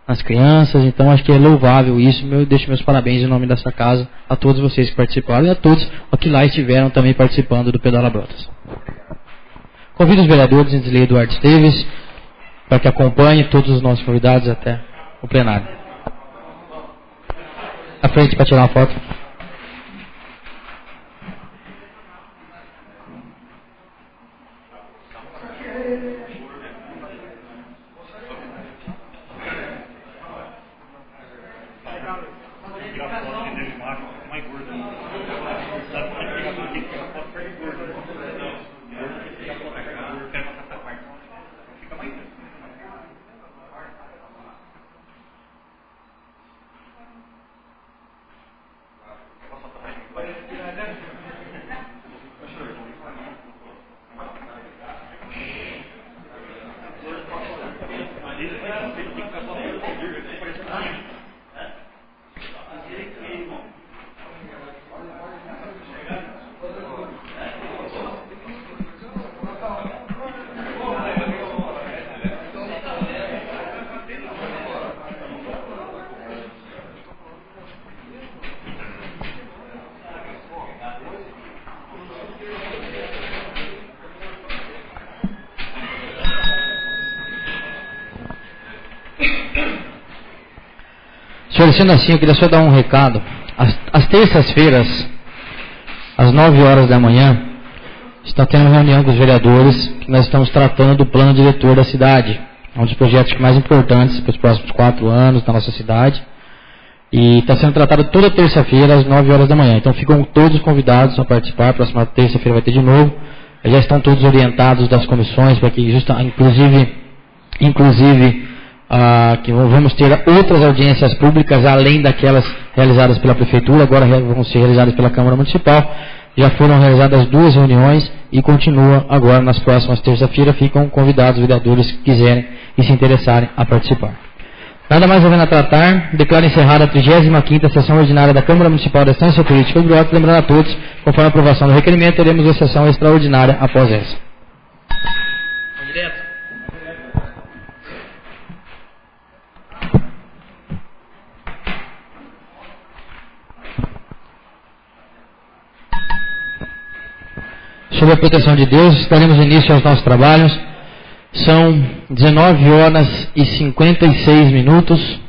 nas crianças, então acho que é louvável isso. Eu deixo meus parabéns em nome dessa casa a todos vocês que participaram e a todos que lá estiveram também participando do Pedala Brotas. Convido os vereadores, antes de ler Eduardo Esteves, para que acompanhe todos os nossos convidados até o plenário. À frente para tirar uma foto. Senhor, sendo assim, eu queria só dar um recado. Às terças-feiras, às 9 horas da manhã, está tendo uma reunião com os vereadores, que nós estamos tratando do plano diretor da cidade. É um dos projetos mais importantes para os próximos 4 anos da nossa cidade. E está sendo tratado toda terça-feira, às 9 horas da manhã. Então ficam todos convidados a participar. Próxima terça-feira vai ter de novo. Já estão todos orientados das comissões, para que, inclusive que vamos ter outras audiências públicas, além daquelas realizadas pela Prefeitura, agora vão ser realizadas pela Câmara Municipal. Já foram realizadas 2 reuniões e continua agora nas próximas terça-feiras. Ficam convidados os vereadores que quiserem e se interessarem a participar. Nada mais havendo a tratar, declaro encerrada a 35ª sessão ordinária da Câmara Municipal da Estância Turística de Brotas. Lembrando a todos, conforme a aprovação do requerimento, teremos a sessão extraordinária após essa. Direto. Sob a proteção de Deus, daremos início aos nossos trabalhos. São 19 horas e 56 minutos.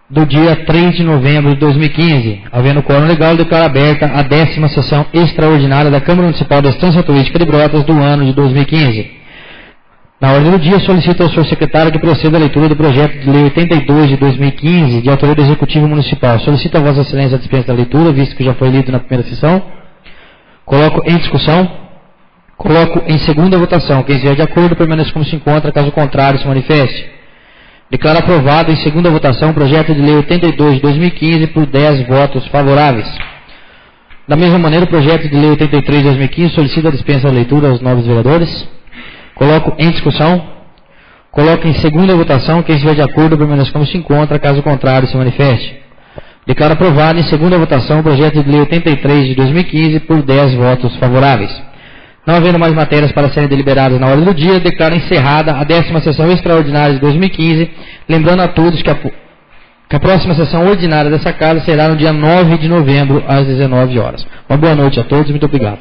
do dia 3 de novembro de 2015. Havendo quórum legal, declaro aberta a 10ª sessão extraordinária da Câmara Municipal da Estância Turística de Brotas do ano de 2015. Na ordem do dia, solicito ao senhor secretário que proceda à leitura do projeto de lei 82 de 2015, de autoria do Executivo Municipal. Solicito a Vossa Excelência a dispensa da leitura, visto que já foi lido na primeira sessão. Coloco em discussão. Coloco em segunda votação. Quem estiver de acordo, permaneça como se encontra, caso contrário, se manifeste. Declaro aprovado em segunda votação o projeto de lei 82 de 2015 por 10 votos favoráveis. Da mesma maneira, o projeto de lei 83 de 2015 solicita a dispensa da leitura aos novos vereadores. Coloco em discussão. Coloco em segunda votação. Quem estiver de acordo, permaneça como se encontra, caso contrário, se manifeste. Declaro aprovado em segunda votação o projeto de lei 83 de 2015 por 10 votos favoráveis. Não havendo mais matérias para serem deliberadas na ordem do dia, declaro encerrada a 10ª sessão extraordinária de 2015, lembrando a todos que a próxima sessão ordinária dessa casa será no dia 9 de novembro, às 19 horas. Uma boa noite a todos e muito obrigado.